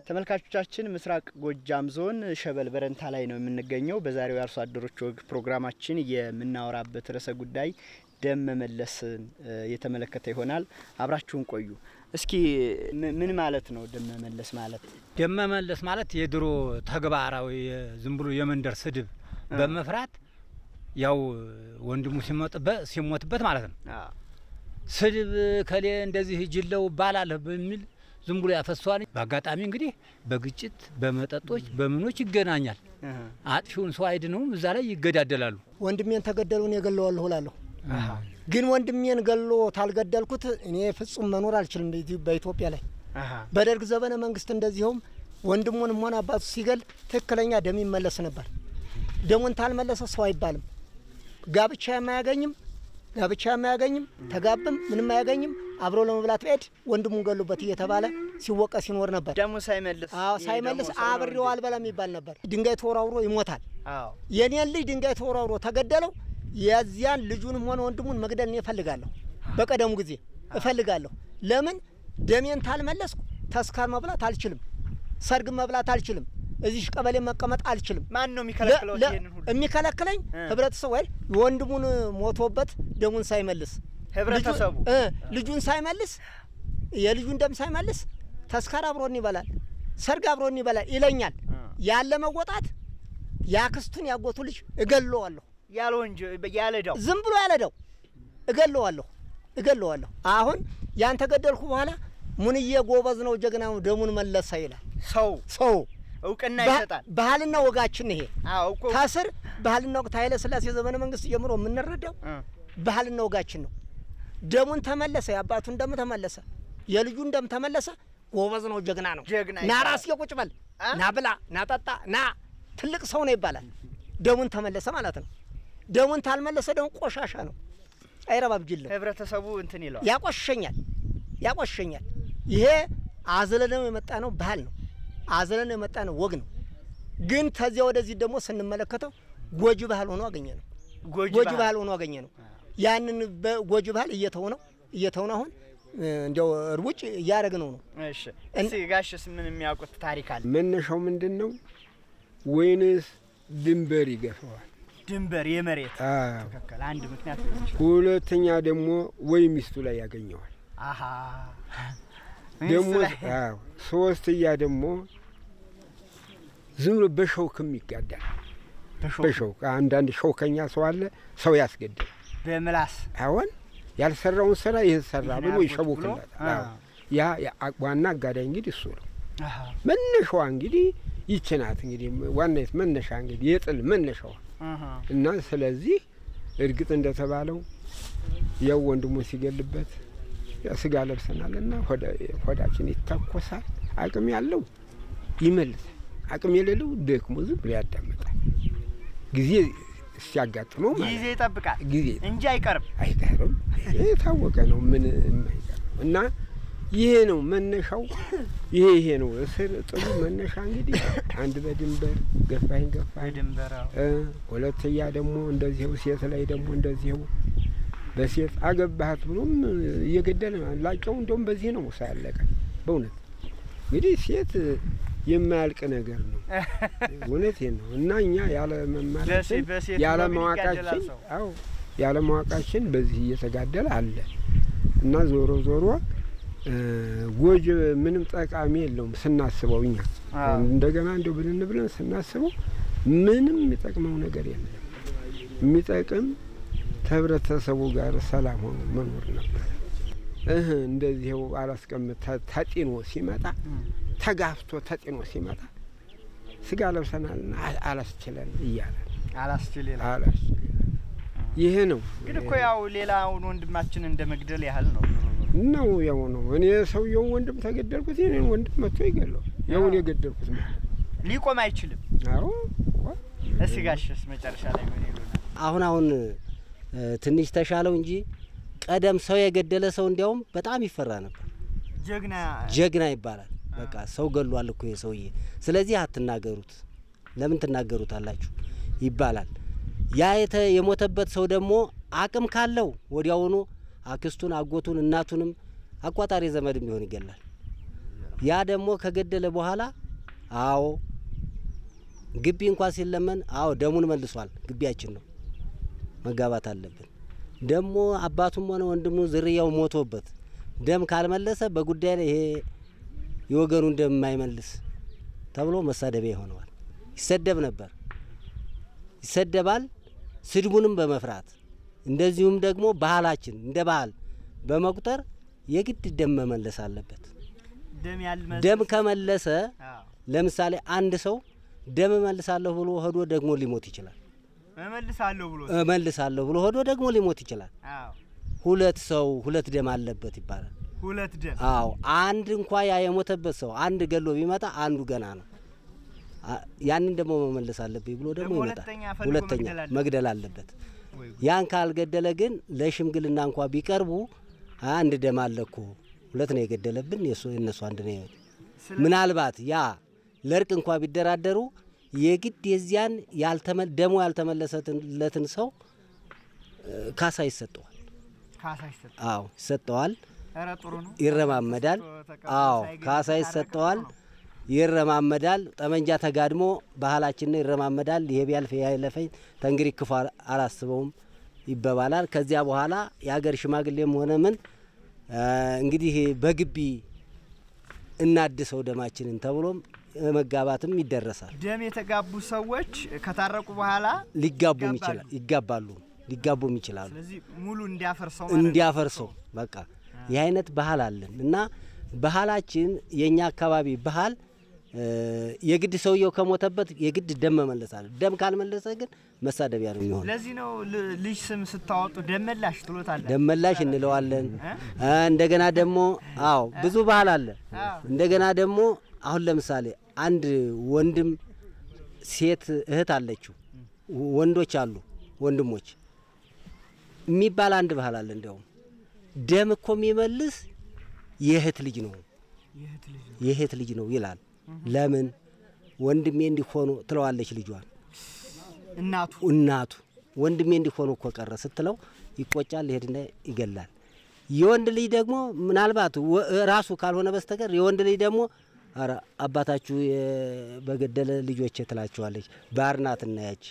ተመልካቾቻችን ምስራቅ ጎጃም ዞን ሸበል በረንታ ላይ ነው የምንገኘው። በዛሬው አርሶ አደሮች ወግ ፕሮግራማችን የምናወራበት ርዕሰ ጉዳይ ደም መመለስን የተመለከተ ይሆናል። አብራችሁን ቆዩ። እስኪ ምን ማለት ነው ደም መመለስ ማለት? ደም መመለስ ማለት የድሮ ተግባራዊ ዝም ብሎ የመንደር ስድብ በመፍራት ያው ወንድሙ ሲሞትበት ማለት ነው። ስድብ ከሌ እንደዚህ ጅለው ባላለ በሚል ዝም ብሎ ያፈሷል። በአጋጣሚ እንግዲህ በግጭት በመጠጦች በምኖች ይገናኛል። አጥፊውን ሰው አይድነውም፣ እዛ ላይ ይገዳደላሉ። ወንድሜን ተገደሉን የገለዋል ሆላለሁ። ግን ወንድሜን ገሎ ታልገደልኩት እኔ ፍጹም መኖር አልችልም በኢትዮጵያ ላይ። በደርግ ዘመነ መንግስት እንደዚሁም ወንድሙንም ሆነ አባቱ ሲገል ትክክለኛ ደም ይመለስ ነበር። ደሙን ታልመለሰ ሰው አይባልም። ጋብቻ የማያገኝም ተጋብም ምንም አያገኝም። አብሮ ለመብላት ሄድ ወንድሙን ገሉበት እየተባለ ሲወቀስ ሲኖር ነበር። ደሙ ሳይመልስ አብሬው አልበላም ይባል ነበር። ድንጋይ ተወራውሮ ይሞታል። የኔን ልጅ ድንጋይ ተወራውሮ ተገደለው። የዚያን ልጁንም ሆነ ወንድሙን መግደል ነው እፈልጋለሁ። በቀደሙ ጊዜ እፈልጋለሁ። ለምን ደሜን ታልመለስኩ ተስካር መብላት አልችልም፣ ሰርግ መብላት አልችልም፣ እዚህ ቀበሌ መቀመጥ አልችልም። ማን ነው የሚከለክለው? ይሄንን ሁሉ የሚከለክለኝ ህብረተሰቡ ወይ ወንድሙን ሞቶበት ደሙን ሳይመልስ ህብረተሰቡ ልጁን ሳይመልስ የልጁን ደም ሳይመልስ ተስካር አብሮን ይበላል፣ ሰርግ አብሮን ይበላል ይለኛል። ያለ መወጣት ያክስቱን ያጎቱ ልጅ እገለዋለሁ። ያለዳው ዝም ብሎ ያለዳው እገለዋለሁ። አሁን ያን ተገደልኩ በኋላ ሙንዬ ጎበዝ ነው ጀግና ነው ደሙን መለሰ ይላል። ሰው እውቅና ይሰጣል። ባህልና ወጋችን ይሄ ታስር ባህልና ወግ ኃይለ ሥላሴ ዘመነ መንግስት ጀምሮ የምንረዳው ባህልና ወጋችን ነው። ደሙን ተመለሰ፣ ያባቱን ደም ተመለሰ፣ የልጁን ደም ተመለሰ። ጎበዝ ነው ጀግና ነው። ና ራስ የቁጭ በል ና ብላ ና ጠጣ ና ትልቅ ሰው ነው ይባላል። ደሙን ተመለሰ ማለት ነው። ደሙን ታልመለሰ ደግሞ ቆሻሻ ነው፣ አይረባም። ጅል ህብረተሰቡ እንትን ይላል፣ ያቆሸኛል። ይሄ አዘለነው የመጣ ነው ባህል ነው፣ አዘለነው የመጣ ነው ወግ ነው። ግን ተዚያ ወደዚህ ደግሞ ስንመለከተው ጎጂ ባህል ሆኖ አገኘ ነው። ያንን ጎጂ ባህል እየተው ነው አሁን እንደው እርውጭ ያረግነው ነው። እሺ እሺ ጋሽስ ምን የሚያውቁት ታሪክ አለ? መነሻው ምንድነው? ወይንስ ድንበር ይገፋዋል? ድንበር የመሬት ተከከለ አንድ ምክንያት ነው። ሁለተኛ ደግሞ ወይ ሚስቱ ላይ ያገኘዋል። ደግሞ ሶስተኛ ደግሞ ዝም ብሎ በሸውክም ይጋዳል። በሸውክ አንዳንድ ሸውከኛ ሰው አለ፣ ሰው ያስገድል በምላስ አሁን ያልሰራውን ስራ ይሄን ሰራ ብሎ ይሸውክላል። ያ ዋና አጋዳይ እንግዲህ እሱ ነው። መነሻዋ እንግዲህ ይችናት እንግዲህ ዋናይት መነሻ እንግዲህ የጥል መነሻዋ እና ስለዚህ እርግጥ እንደተባለው ያው ወንድሙ ሲገልበት ስጋ ለብሰናልና ሆዳችን ይታኮሳል። አቅም ያለው ይመልሳል፣ አቅም የሌለው ደክሞ ዝም ብሎ ያዳምጣል። ጊዜ ሲያጋጥመው ማለት ጊዜ ይጠብቃል እንጂ አይቀርም። የታወቀ ነው ምን የማይቀር እና ይሄ ነው መነሻው። ይሄ ነው እስር ጥሩ መነሻ እንግዲህ አንድ በድንበር ገፋኝ ድንበራው ሁለተኛ ደግሞ እንደዚህው ሴት ላይ ደግሞ እንደዚህው በሴት አገባህት ብሎም እየገደለ ላቀው እንደውም በዚህ ነው ሳያለቀ በእውነት እንግዲህ ሴት የማያልቅ ነገር ነው። እውነቴን ነው። እና እኛ ያለ መማራችን ያለ ማዋቃችን ያለ ማዋቃችን በዚህ እየተጋደለ አለ እና ዞሮ ዞሮ ጎጅ ምንም ጠቃሚ የለውም ስናስበው እኛ እንደገና እንደው ብለን ስናስበው ምንም የሚጠቅመው ነገር የለም። የሚጠቅም ህብረተሰቡ ጋር ሰላም ሆኖ መኖር ነበር። እንደዚህው አላስቀምጥ ተጢኖ ሲመጣ ተጋፍቶ ተጢኖ ሲመጣ ስጋ ለብሰናልና አላስችለን እያለ አላስችለን ይሄ ነው። ግን እኮ ያው ሌላውን ወንድማችን እንደመግደል ያህል ነው ያው ነው። እኔ ሰውየው ወንድም ተገደልኩት የኔን ወንድም መጥቶ ይገለው ያው እኔ ገደልኩት ማለት ሊቆም አይችልም። አዎ እሺ ጋሽስ መጨረሻ ላይ ምን ይሉናል? አሁን ትንሽ ተሻለው እንጂ ቀደም ሰው የገደለ ሰው እንዲያውም በጣም ይፈራ ነበር። ጀግና ይባላል። በቃ ሰው ገሏል እኮ የሰውዬ ስለዚህ አትናገሩት ለምን ትናገሩታላችሁ ይባላል። ያ የሞተበት ሰው ደግሞ አቅም ካለው ወዲያውኑ አክስቱን አጎቱን እናቱንም አቋጣሪ ዘመድም ቢሆን ይገላል። ያ ደግሞ ከገደለ በኋላ አዎ ግቢ እንኳን ሲለመን አዎ ደሙን መልሷል ግቢያችን ነው መጋባት አለብን። ደግሞ አባቱም ሆነ ወንድሙ ዝርያው ሞቶበት ደም ካልመለሰ በጉዳይ ላይ ይሄ የወገኑን ደም የማይመልስ ተብሎ መሳደቢያ ይሆነዋል። ይሰደብ ነበር ይሰደባል። ስድቡንም በመፍራት እንደዚሁም ደግሞ ባህላችን እንደ ባህል በመቁጠር የግድ ደም መመለስ አለበት። ደም ከመለሰ ለምሳሌ አንድ ሰው ደም መልሳለሁ ብሎ ሄዶ ደግሞ ሊሞት ይችላል። እመልሳለሁ ብሎ ሄዶ ደግሞ ሊሞት ይችላል። ሁለት ሰው ሁለት ደም አለበት ይባላል። ሁለት ደም አዎ አንድ እንኳን ያ የሞተበት ሰው አንድ ገሎ ቢመጣ አንዱ ገና ነው። ያንን ደግሞ መመለስ አለበት ብሎ ደግሞ ይመጣል። ሁለተኛ መግደል አለበት። ያን ካልገደለ ግን ለሽምግልና እንኳን ቢቀርቡ አንድ ደም አለኮ ሁለት ነው የገደለብን የነሱ አንድ ነው። ምናልባት ያ ለርቅ እንኳን ቢደራደሩ የግድ የዚያን ደሞ ያልተመለሰለትን ሰው ካሳ ይሰጠዋል። አዎ ይሰጠዋል። ይረማመዳል። አዎ ካሳ ይሰጠዋል። ይረማመዳል። ጠመንጃ ተጋድሞ ባህላችን ነው ይረማመዳል። ይሄ ቢያልፍ ያይለፈኝ ተንግሪ ክፉ አላስበውም ይበባላል። ከዚያ በኋላ የሀገር ሽማግሌም ሆነ ምን እንግዲህ በግቢ እናድሰው ደማችንን ተብሎም መጋባትም ይደረሳል። ደም የተጋቡ ሰዎች ከታረቁ በኋላ ሊጋቡም ይችላሉ። ስለዚህ ሙሉ እንዲያፈርሰው በቃ ይህ አይነት ባህል አለን እና ባህላችን የኛ አካባቢ ባህል የግድ ሰውየው ከሞተበት የግድ ደም መመለሳል። ደም ካልመለሰ ግን መሳደቢያ ነው የሚሆነው። ለዚህ ነው ልጅ ስም ስታወጡ ደመላሽ ትሎታላችሁ። ደመላሽ እንለዋለን። እንደገና ደግሞ አዎ ብዙ ባህል አለ። እንደገና ደግሞ አሁን ለምሳሌ አንድ ወንድም ሴት እህት አለችው ወንዶች አሉ ወንድሞች የሚባል አንድ ባህል አለ። እንደውም ደም እኮ የሚመልስ የእህት ልጅ ነው ይላል። ለምን ወንድሜ እንዲሆኑ ትለዋለች ልጇን እናቱ ወንድሜ እንዲሆኑ እኮ ቀረ ስትለው ይቆጫል ይሄድና ይገላል። የወንድ ልጅ ደግሞ ምናልባት ራሱ ካልሆነ በስተቀር የወንድ ልጅ ደግሞ አረ አባታችሁ በገደለ ልጆች ትላቸዋለች ባርናትና ያች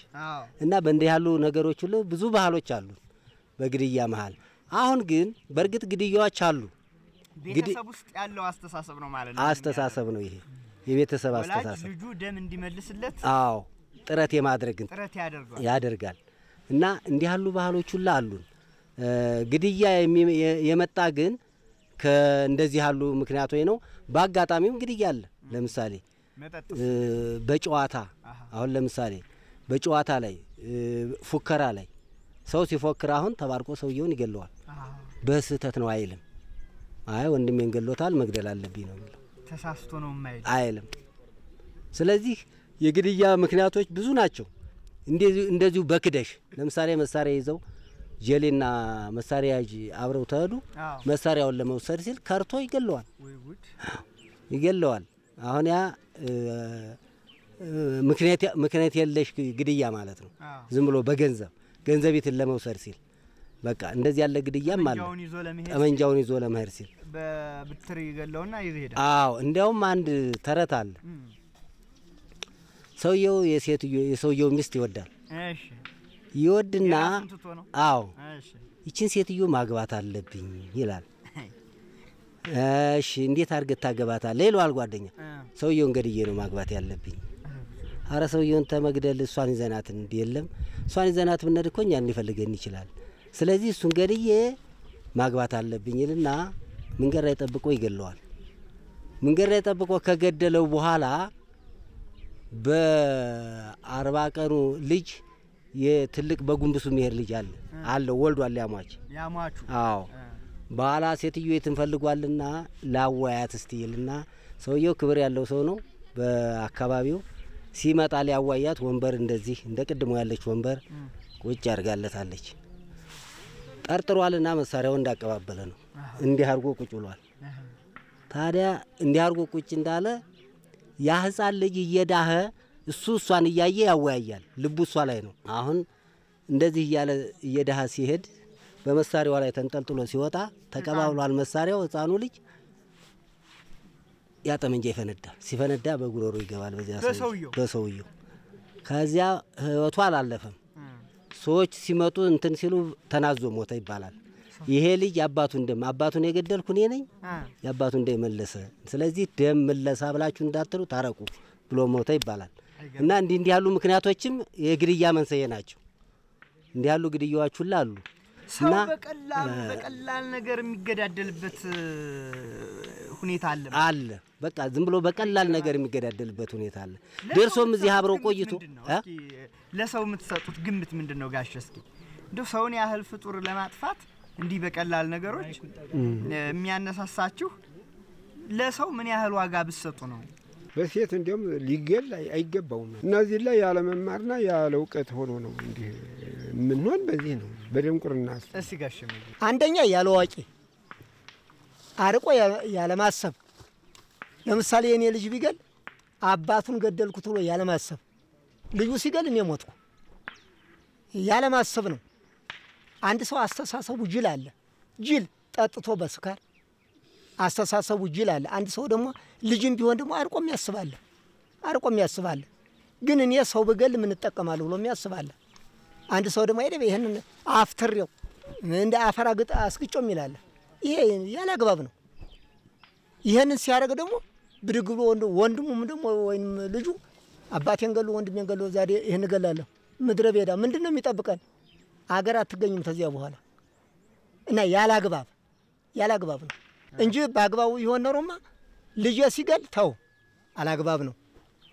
እና በእንዲህ ያሉ ነገሮች ሁሉ ብዙ ባህሎች አሉ በግድያ መሃል። አሁን ግን በርግጥ ግድያዎች አሉ። ቤተሰብ ውስጥ ያለው አስተሳሰብ ነው ማለት ነው። አስተሳሰብ ነው ይሄ የቤተሰብ አስተሳሰብ። ልጁ ደም እንዲመልስለት አዎ ጥረት የማድረግን ያደርጋል እና እንዲህ ያሉ ባህሎች ሁሉ አሉን። ግድያ የመጣ ግን ከእንደዚህ ያሉ ምክንያቶች ነው። በአጋጣሚም ግድያ አለ። ለምሳሌ በጨዋታ አሁን ለምሳሌ በጨዋታ ላይ ፉከራ ላይ ሰው ሲፎክር አሁን ተባርቆ ሰውየውን ይገለዋል። በስህተት ነው አይልም። አይ ወንድሜን ገሎታል መግደል አለብኝ ነው የሚለው። ተሳስቶ ነው አይልም። ስለዚህ የግድያ ምክንያቶች ብዙ ናቸው። እንደዚሁ በክደሽ ለምሳሌ መሳሪያ ይዘው ጀሌና መሳሪያ አብረው ተሄዱ መሳሪያውን ለመውሰድ ሲል ከርቶ ይገለዋል። አሁን ያ ምክንያት የለሽ ግድያ ማለት ነው። ዝም ብሎ ገንዘቤትን ለመውሰድ ሲል በቃ እንደዚህ ያለ ግድያም አለ። ጠመንጃውን ይዞ ለመሄድ ሲል በብትር ይገለውና ይሄዳል። አዎ እንዲያውም አንድ ተረት አለ። ሰውየው የሰውየው ሚስት ይወዳል። እሺ ይወድና አዎ ይችን ሴትዮ ማግባት አለብኝ ይላል። እሺ እንዴት አድርገህ ታገባታለህ ይለዋል ጓደኛ። ሰውየውን ገድዬ ነው ማግባት ያለብኝ። አረ ሰውየውን ተመግደል እሷን ይዘናት እንዴ የለም እሷን ይዘናት ብንሄድ እኮ እኛን ሊፈልገን ይችላል። ስለዚህ እሱን ገድዬ ማግባት አለብኝ ይልና መንገድ ላይ ጠብቆ ይገለዋል። መንገድ ላይ ጠብቆ ከገደለው በኋላ በ40 ቀኑ ልጅ የትልቅ በጉንብሱ የሚሄድ ልጅ አለ ወልዷል ያሟቹ አዎ ባላ ሴትዮ የትንፈልጓልና ላዋያት እስቲ ይልና ሰውየው ክብር ያለው ሰው ነው በአካባቢው ሲመጣ ሊያዋያት ወንበር እንደዚህ እንደ ቅድሞ ያለች ወንበር ቁጭ ያርጋለታለች ጠርጥሯልና መሳሪያው እንዳቀባበለ ነው እንዲህ አርጎ ቁጭ ብሏል ታዲያ እንዲህ አርጎ ቁጭ እንዳለ ያ ህፃን ልጅ እየዳኸ እሷን እያየ ያዋያል ልቡ እሷ ላይ ነው አሁን እንደዚህ እያለ እየዳኸ ሲሄድ በመሳሪያው ላይ ተንጠልጥሎ ሲወጣ ተቀባብሏል መሳሪያው ህፃኑ ልጅ ያጠመንጃ ይፈነዳል ሲፈነዳ በጉሮሮ ይገባል በሰውየው ከዚያ ህይወቱ አላለፈም ሰዎች ሲመጡ እንትን ሲሉ ተናዞ ሞተ ይባላል ይሄ ልጅ አባቱን የገደልኩ እኔ ነኝ ያባቱን ደም መለሰ ስለዚህ ደም መለሳ ብላችሁ እንዳትሉ ታረቁ ብሎ ሞተ ይባላል እና እንዲህ ያሉ ምክንያቶችም የግድያ መንስኤ ናቸው እንዲህ ያሉ ግድያዎች ሁሉ አሉ ሰው በቀላል ነገር የሚገዳደልበት ሁኔታ አለ በቃ ዝም ብሎ በቀላል ነገር የሚገዳደልበት ሁኔታ አለ ደርሶም እዚህ አብረው ቆይቶ ለሰው የምትሰጡት ግምት ምንድነው ጋሽ እስኪ እንደው ሰውን ያህል ፍጡር ለማጥፋት እንዲህ በቀላል ነገሮች የሚያነሳሳችሁ ለሰው ምን ያህል ዋጋ ብትሰጡ ነው በሴት እንደም ሊገል አይገባውም እነዚህ ላይ ያለ መማርና ያለ ዕውቀት ሆኖ ነው እንዲህ ምን ሆነ በዚህ ነው በደንቁርና እሺ ጋሽ አንደኛ ያለ ዋቂ አርቆ ያለ ማሰብ ለምሳሌ የኔ ልጅ ቢገል አባቱን ገደልኩት ብሎ ያለ ማሰብ ልጁ ሲገል እኔ ሞትኩ ያለ ማሰብ ነው አንድ ሰው አስተሳሰቡ ጅል አለ ጅል ጠጥቶ በስካር አስተሳሰቡ ጅል አለ አንድ ሰው ደግሞ ልጅም ቢሆን ደግሞ አርቆም ያስባል ግን እኔ ሰው በገል ምን ተጠቀማለሁ ብሎ የሚያስባል አንድ ሰው ደግሞ አይደል ይሄንን አፍትሬው እንደ አፈራ ግጣ አስግጮም ይላል ይሄ ያለ አግባብ ነው ይሄንን ሲያደርግ ደግሞ ብድግ ብሎ ወንድሙም ደግሞ ወይም ልጁ አባቴን ገሉ ወንድሜን ገሉ ዛሬ ይሄን ገላለሁ ምድረ ቤዳ ምንድነው የሚጠብቀን አገር አትገኝም ተዚያ በኋላ እና ያለ አግባብ ነው እንጂ በአግባቡ ይሆን ኖሮማ ልጅ ሲገል ተው አላግባብ ነው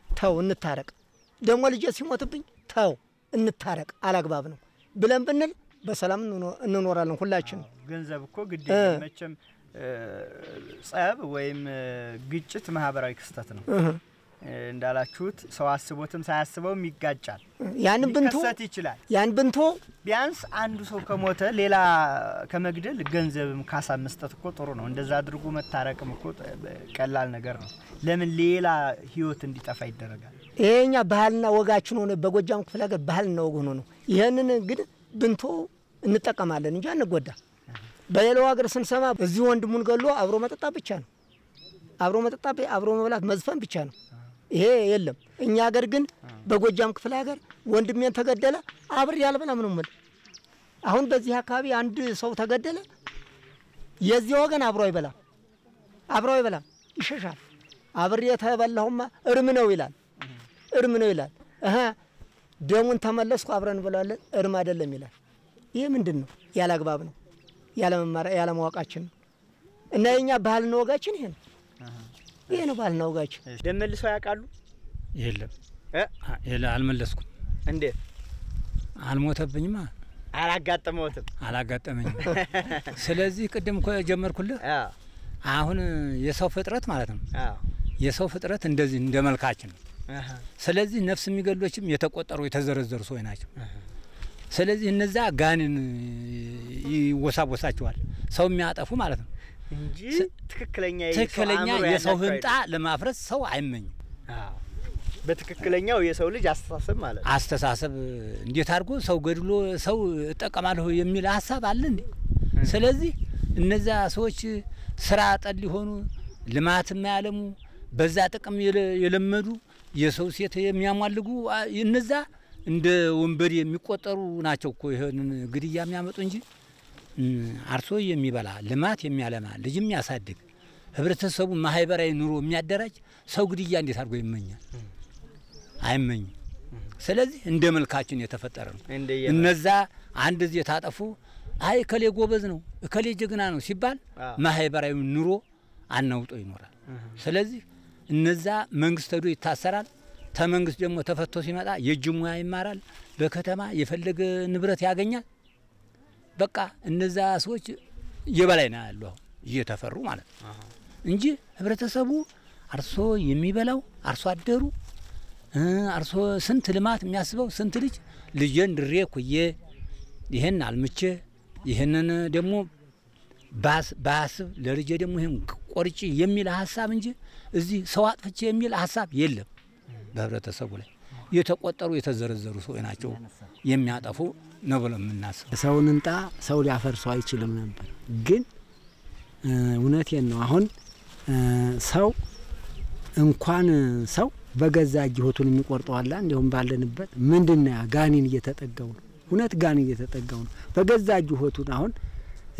ተው እንታረቅ ደግሞ ልጅ ሲሞትብኝ ተው እንታረቅ አላግባብ ነው ብለን ብንል በሰላም እንኖራለን ሁላችን ገንዘብ እኮ ግድ መቼም ጸብ ወይም ግጭት ማህበራዊ ክስተት ነው እንዳላችሁት ሰው አስቦትም ሳያስበውም ይጋጫል ያን ብንቶ ይችላል ያን ብንቶ ቢያንስ አንዱ ሰው ከሞተ ሌላ ከመግደል ገንዘብም ካሳ መስጠት እኮ ጥሩ ነው እንደዛ አድርጎ መታረቅም እኮ ቀላል ነገር ነው ለምን ሌላ ህይወት እንዲጠፋ ይደረጋል ይሄኛ ባህልና ወጋችን ሆነ በጎጃም ክፍለ ሀገር ባህልና ወግ ሆኖ ነው ይሄንን ግን ብንቶ እንጠቀማለን እንጂ አንጎዳ በሌላው ሀገር ስንሰማ እዚህ ወንድሙን ገሎ አብሮ መጠጣ ብቻ ነው አብሮ መብላት መዝፈን ብቻ ነው ይሄ የለም እኛ ሀገር ግን በጎጃም ክፍለ ሀገር ወንድሜን ተገደለ አብር ያልበላ ምንም ማለት አሁን በዚህ አካባቢ አንድ ሰው ተገደለ የዚህ ወገን አብሮ አይበላም ይሸሻል አብር የተበላውማ እርም ነው ይላል ደሙን ተመለስኩ አብረን እንበላለን እርም አይደለም ይላል ይሄ ምንድነው ያለ አግባብ ነው ያለ መማር ያለ ማወቃችን እና የኛ ባህልና ወጋችን ይሄ ነው ባህልና ወጋችን ደም መልሰው ያውቃሉ የለም አልመለስኩም እንዴ አልሞተብኝማ አላጋጠመኝም ስለዚህ ቅድም እኮ ጀመርኩልህ አሁን የሰው ፍጥረት ማለት ነው የሰው ፍጥረት እንደዚህ እንደመልካችን ስለዚህ ነፍስ የሚገሎችም የተቆጠሩ የተዘረዘሩ ሰዎች ናቸው ስለዚህ እነዛ ጋንን ይወሳወሳቸዋል ሰው የሚያጠፉ ማለት ነው እንጂ ትክክለኛ የሰው ህንጣ ለማፍረስ ሰው አይመኝም በትክክለኛው የሰው ልጅ አስተሳሰብ ማለት አስተሳሰብ እንዴት አድርጎ ሰው ገድሎ ሰው እጠቀማለሁ የሚል ሐሳብ አለ እንዴ ስለዚህ እነዛ ሰዎች ስራ ጠል ሊሆኑ ልማት የማያለሙ በዛ ጥቅም የለመዱ የሰው ሴት የሚያሟልጉ እነዛ እንደ ወንበዴ የሚቆጠሩ ናቸው እኮ ይሄንን ግድያ የሚያመጡ እንጂ አርሶ የሚበላ ልማት የሚያለማ ልጅ የሚያሳድግ ህብረተሰቡ ማህበራዊ ኑሮ የሚያደራጅ ሰው ግድያ እንዴት አድርጎ ይመኛል? አይመኝም። ስለዚህ እንደ መልካችን የተፈጠረ ነው። እነዛ አንድ ጊዜ ታጠፉ አይ እከሌ ጎበዝ ነው እከሌ ጀግና ነው ሲባል ማህበራዊ ኑሮ አናውጦ ይኖራል። ስለዚህ እነዛ መንግስት ሄዶ ይታሰራል። ተመንግስት ደግሞ ተፈቶ ሲመጣ የእጅ ሙያ ይማራል። በከተማ የፈለገ ንብረት ያገኛል። በቃ እነዛ ሰዎች የበላይ ነው ያለው አሁን እየተፈሩ ማለት ነው እንጂ ህብረተሰቡ አርሶ የሚበላው አርሶ አደሩ አርሶ ስንት ልማት የሚያስበው ስንት ልጅን ድሬ ኩዬ ይሄን አልምቼ ይሄንን ደግሞ ባስብ ለልጄ ደግሞ ይሄን ቆርጪ የሚል ሐሳብ እንጂ እዚህ ሰው አጥፍቼ የሚል ሐሳብ የለም። በህብረተሰቡ ላይ የተቆጠሩ የተዘረዘሩ ሰው ናቸው የሚያጠፉ ነው ብሎ የምናስበው። ሰውን እንጣ ሰው ሊያፈርሰው አይችልም ነበር። ግን እውነቴን ነው። አሁን ሰው እንኳን ሰው በገዛ እጅሆቱን የሚቆርጠው አለ። እንደውም ባለንበት ምንድነው ጋኒን እየተጠጋው ነው። እውነት ጋኒን እየተጠጋው ነው በገዛ እጅሆቱን። አሁን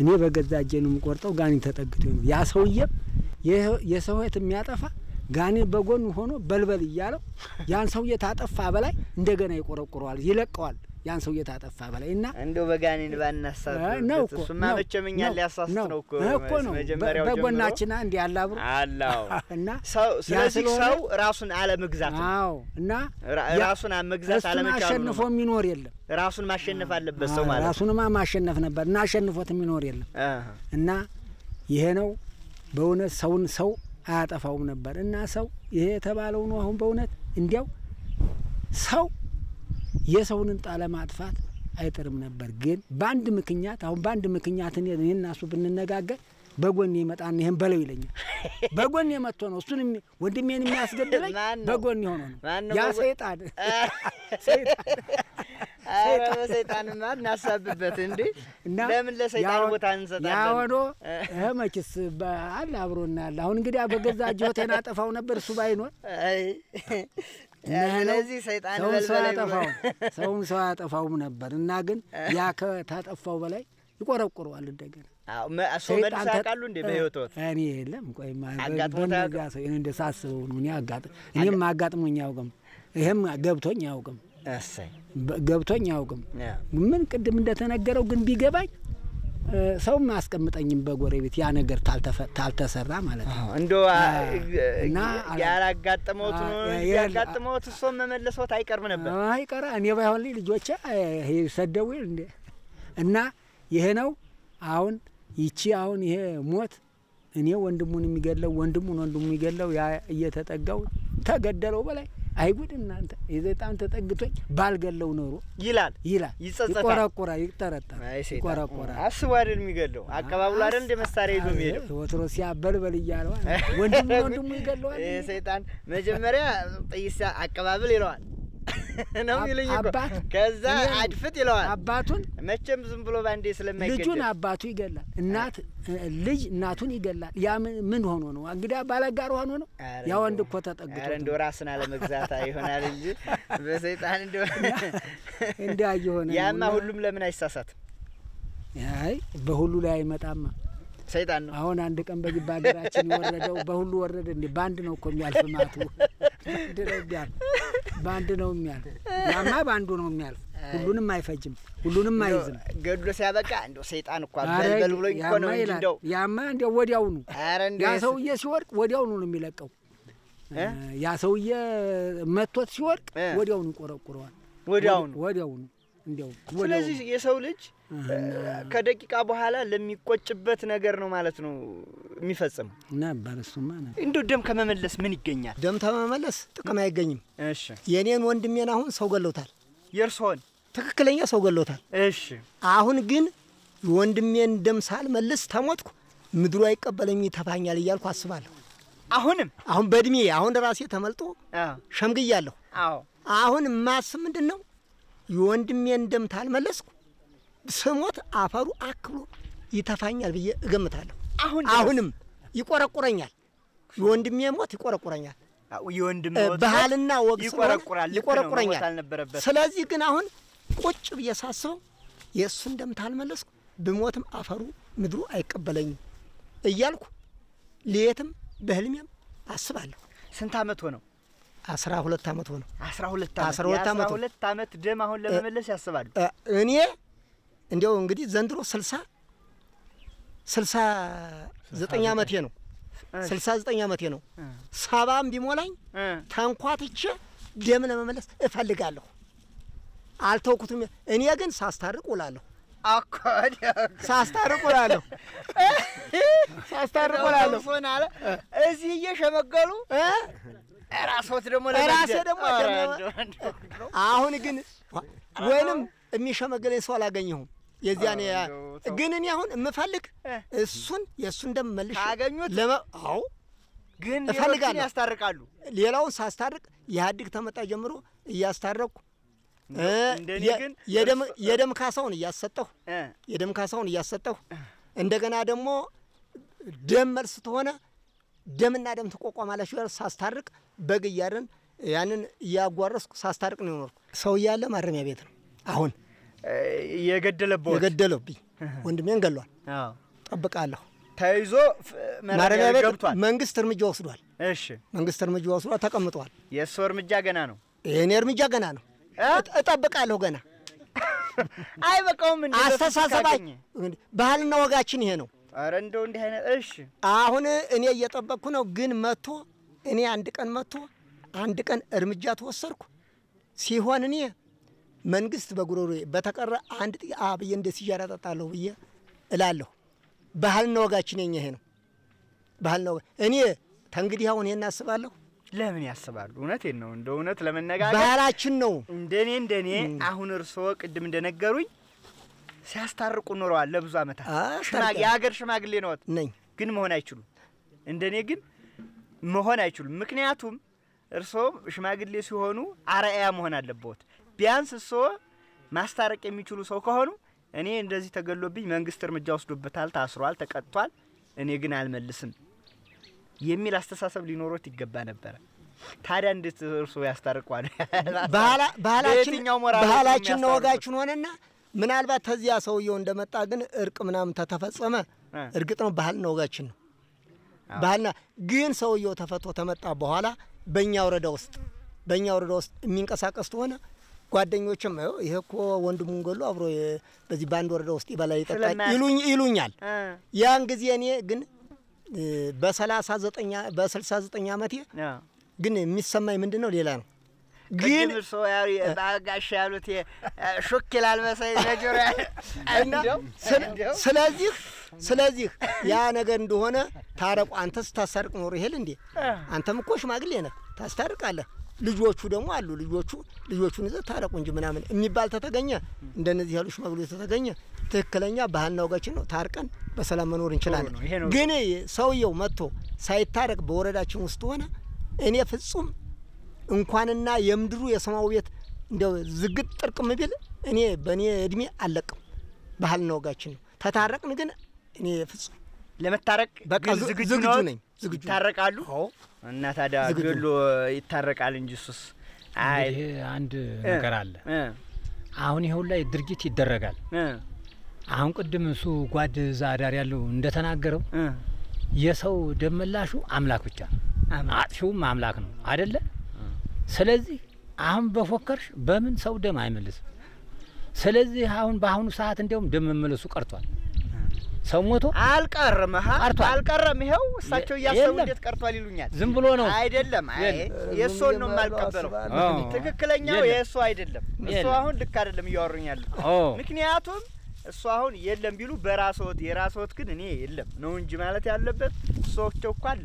እኔ በገዛ እጄ ነው የምቆርጠው ጋኒን ተጠግቶ ነው። ያ ሰውዬም የሰው ህይወት የሚያጠፋ ጋኒን በጎን ሆኖ በልበል እያለው ያን ሰውዬ ታጠፋ በላይ እንደገና ይቆረቁረዋል ይለቀዋል። ያን ሰውዬ ታጠፋ በላይ እና እንደው በጋኒን ባናሳት ነው እኮ እሱማ መቸምኛል ሊያሳስት ነው እኮ ነው በጎናችን አንድ ያላብሩ አላው እና ስለዚህ ሰው ራሱን አለመግዛት ነው። አዎ እና ራሱን መግዛት አለመቻሉ አሸንፎ የሚኖር የለም። ራሱን ማሸነፍ አለበት ሰው ማለት ራሱንማ ማሸነፍ ነበር እና አሸንፎት የሚኖር የለም። እና ይሄ ነው በእውነት ሰውን ሰው አያጠፋውም ነበር። እና ሰው ይሄ የተባለው ነው። አሁን በእውነት እንዲያው ሰው የሰውን ጣለ ማጥፋት አይጥርም ነበር። ግን ባንድ ምክንያት አሁን ባንድ ምክንያት እኔና እሱ ብንነጋገር በጎን ይመጣና ይሄን በለው ይለኛል። በጎን የመጥቶ ነው እሱን ወንድሜን የሚያስገድለኝ በጎን ሆኖ ነው ያ ሰይጣን ሰይጣን ማን እናሳብበት እንዴ? ለምን ለሰይጣን ቦታ እንሰጣለን? ያወዶ መችስ በአል አብሮና ያለ አሁን እንግዲህ በገዛ ጆቴና አጠፋው ነበር እሱ ባይኖር ስለዚህ ሰይጣን በልበለው ሰው ያጠፋውም ነበር። እና ግን ያ ከታጠፋው በላይ ይቆረቁረዋል እንደገና። ሰው መልስ ያውቃሉ እንዴ በህይወት? እኔ የለም ቆይማ በነጋ ሰው እንደሳስበው ነው። እኔም አጋጥሞኝ ያውቅም ይሄም ገብቶኝ ያውቅም ገብቶኝ ያውቅም ምን ቅድም እንደተነገረው ግን ቢገባኝ ሰው ማስቀምጠኝም በጎረቤት ያ ነገር ታልተሰራ ማለት ነው። እንደው እና ያላጋጠመውት ነው ያጋጠመውት እሱ መመለሶት አይቀርም ነበር አይቀራ እኔ ባይሆን ልጆቼ ይሰደው እንዴ? እና ይሄ ነው አሁን ይቺ አሁን ይሄ ሞት እኔ ወንድሙን የሚገለው ወንድሙ የሚገለው ያ እየተጠጋው ተገደለው በላይ አይጉድ እናንተ የዘይጣን ተጠግቶኝ ባልገለው ኖሮ ይላል ይጸጸታል ይቆረቆራል አስቡ አይደል የሚገለው አቀባብሉ አይደል እንደ መሳሪያ ይዞ የሚሄደው ወትሮ ሲያበልበል እያለው ወንድሙ ይገለዋል። ሰይጣን መጀመሪያ ጥይሳ አቀባብል ይለዋል ነው የሚለኝ እኮ ከዛ አድፍት ይለዋል አባቱን መቼም ዝም ብሎ ባንዴ ስለማይገደል ልጁን አባቱ ይገላል። ልጅ እናቱን ይገላል። ያ ምን ሆኖ ነው እንግዲህ ባላጋር ሆኖ ነው ያ ወንድ እኮ ተጠግቶ አረ እንደው ራስን አለመግዛት ይሆናል እንጂ በሰይጣን እንደው እንዳይሆነ ያማ ሁሉም ለምን አይሳሳት? አይ በሁሉ ላይ አይመጣማ ሰይጣን ነው። አሁን አንድ ቀን በግባ ሀገራችን ይወረደው በሁሉ ወረደ እንዴ? ባንድ ነው እኮ የሚያልፍ ማቱ ባንድ ነው የሚያልፍ ያማ ባንዱ ነው የሚያልፍ ሁሉንም አይፈጅም ሁሉንም አይዝም። ገድሎ ሲያበቃ እንደው ሰይጣን እኮ አበልበል ብሎኝ እኮ ነው እንደው ያማ እንደው ወዲያው ነው ያ ሰውዬ ሲወርቅ ወዲያው ነው የሚለቀው። ያ ሰውዬ መጥቶት ሲወርቅ ወዲያው ነው ይቆረቁረዋል ወዲያው ነው እንደው ስለዚህ የሰው ልጅ ከደቂቃ በኋላ ለሚቆጭበት ነገር ነው ማለት ነው የሚፈጽም ነበር። እሱማ ነው እንደው ደም ከመመለስ ምን ይገኛል? ደም ከመመለስ ጥቅም አይገኝም። እሺ የኔን ወንድሜን አሁን ሰው ገሎታል። የርሶን ትክክለኛ ሰው ገሎታል። እሺ አሁን ግን ወንድሜን ደም ሳልመልስ ተሞትኩ ምድሩ አይቀበለኝ ይተፋኛል እያልኩ አስባለሁ። አሁን በእድሜ አሁን ራሴ ተመልጦ ሸምግያለሁ። አሁን ማስብ ምንድነው የወንድሜን ደም ታልመለስኩ ስሞት አፈሩ አክሎ ይተፋኛል ብዬ እገምታለሁ። አሁንም ይቆረቁረኛል የወንድሜ ሞት ይቆረቁረኛል። የወንድም ባህልና ወግ ይቆረቁረኛል። ስለዚህ ግን አሁን ቁጭ ብዬ ሳስበው የእሱን ደም ታልመለስኩ ብሞትም አፈሩ ምድሩ አይቀበለኝም እያልኩ ሌትም በህልሜም አስባለሁ። ስንት አመት ሆነው? 12 አመት ሆነው። 12 አመት ደም አሁን ለመመለስ ያስባሉ። እኔ እንዲያው እንግዲህ ዘንድሮ 69 አመቴ ነው። 69 አመቴ ነው። 70 ቢሞላኝ ተንኳትቼ ደም ለመመለስ እፈልጋለሁ። አልተውኩትም። እኔ ግን ሳስታርቅ ውላለሁ። አኮድ ሳስታርቅ ውላለሁ። ሆናለ እዚህ እየሸመገሉ ራስዎት ደግሞ ራሴ ደግሞ አሁን ግን ወይንም የሚሸመገለኝ ሰው አላገኘሁም። የዚያኔ ግን እኔ አሁን የምፈልግ እሱን የእሱን ደም መልሼ ካገኙት አዎ ግን ሌሎችን ያስታርቃሉ። ሌላውን ሳስታርቅ የሀዲግ ተመጣ ጀምሮ እያስታረቅኩ እንደኔ ግን የደም ካሳውን እያሰጠሁ እንደገና ደግሞ ደም መልስ ተሆነ ደምና ደም ተቆቋማላችሁ ጋር ሳስታርቅ በግ እያረን ያንን እያጓረስኩ ሳስታርቅ ነው የኖርኩ። ሰው እያለ ማረሚያ ቤት ነው አሁን የገደለብኝ ወንድሜን ገሏል። ጠብቃለሁ ተይዞ ማረሚያ ቤት መንግስት እርምጃ ወስዷል። እሺ መንግስት እርምጃ ወስዷል፣ ተቀምጧል። የእሱ እርምጃ ገና ነው። የኔ እርምጃ ገና ነው። እጠብቃለሁ ገና። አይበቃውም እንዴ? አስተሳሰባችን ባህልና ወጋችን ይሄ ነው። አረ እንደው እንዲህ አይነት እሺ አሁን እኔ እየጠበቅኩ ነው። ግን መጥቶ እኔ አንድ ቀን እርምጃ ተወሰድኩ ሲሆን እኔ መንግስት በጉሮሮዬ በተቀረ አንድ አብዬ እንደ ሲጃራ ጠጣለሁ ብዬ እላለሁ። ባህልና ወጋችን ይሄ ነው። ባህልና ወጋ እኔ ተንግዲህ አሁን ይሄን አስባለሁ። ለምን ያስባሉ? እውነቴን ነው። እንደው እውነት ለመነጋገር ባህላችን ነው። እንደኔ አሁን እርስዎ ቅድም እንደነገሩኝ ሲያስታርቁ ኖረዋል ለብዙ አመታት። የሀገር ሽማግሌ ነዎት ነኝ። ግን መሆን አይችሉም። እንደኔ ግን መሆን አይችሉም። ምክንያቱም እርስዎ ሽማግሌ ሲሆኑ አርአያ መሆን አለበት። ቢያንስ እርስዎ ማስታረቅ የሚችሉ ሰው ከሆኑ እኔ እንደዚህ ተገሎብኝ መንግስት እርምጃ ወስዶበታል፣ ታስሯል፣ ተቀጥቷል፣ እኔ ግን አልመልስም የሚል አስተሳሰብ ሊኖሮት ይገባ ነበር። ታዲያ እንዴት እርስዎ ያስታርቋል? ባህላችን ነው ወጋችን ሆነና ምናልባት ተዚያ ሰውየው እንደመጣ ግን እርቅ ምናምን ተፈጸመ። እርግጥ ነው ባህልና ወጋችን ነው። ባህልና ግን ሰውየው ተፈቶ ተመጣ በኋላ በእኛ ወረዳ ውስጥ የሚንቀሳቀስ ተሆነ ጓደኞችም ይሄ እኮ ወንድሙን ገሎ አብሮ በዚህ ባንድ ወረዳ ውስጥ ይበላ ይጠጣ ይሉኛል። ያን ጊዜ እኔ ግን በ69 አመቴ ግን የሚሰማኝ ምንድነው ሌላ ነው። ግን ሰው ያው ባጋሽ ያሉት ሹክ ይላል መሰለኝ ለጆሮ ስለዚህ ያ ነገር እንደሆነ ታረቁ። አንተስ ታስታርቅ ኖር ይሄል እንዴ? አንተም እኮ ሽማግሌ ነህ ታስታርቃለህ። ልጆቹ ደግሞ አሉ። ልጆቹን ይዘህ ታረቁ እንጂ ምናምን የሚባል ተተገኘ እንደነዚህ ያሉ ሽማግሌዎች ተተገኘ ትክክለኛ ባህልና ወጋችን ነው። ታርቀን በሰላም መኖር እንችላለን። ግን ሰውየው መጥቶ ሳይታረቅ በወረዳችን ውስጥ ሆነ እኔ ፍጹም እንኳንና የምድሩ የሰማው ቤት እንደው ዝግት ጥርቅም ቢል እኔ በእኔ እድሜ አለቅም። ባህልና ወጋችን ነው። ተታረቅን ግን እኔ ፍጹም ለመታረቅ በቃ ዝግጁ ነኝ። ይታረቃሉ እና ታዲያ ገሎ ይታረቃል እንጂ እሱስ አይ አንድ ነገር አለ። አሁን ይሄው ላይ ድርጊት ይደረጋል። አሁን ቅድም እሱ ጓድ ዛዳር ያለው እንደተናገረው የሰው ደመላሹ አምላክ ብቻ አጥፊውም አምላክ ነው አይደለ? ስለዚህ አሁን በፎከርሽ በምን ሰው ደም አይመልስም። ስለዚህ አሁን በአሁኑ ሰዓት እንደውም ደም መመለሱ ቀርቷል። ሰው ሞቶ አልቀረም ይሄው እሳቸው እያሰቡ እንዴት ቀርቷል ይሉኛል። ዝም ብሎ ነው አይደለም። የእሱን ነው የማልቀበለው። ትክክለኛው የእሱ አይደለም። እሱ አሁን ልክ አይደለም እያወሩኛል። ምክንያቱም እሱ አሁን የለም ቢሉ የራስዎት ግን እኔ የለም ነው እንጂ ማለት ያለበት እሱቸው እኮ አለ።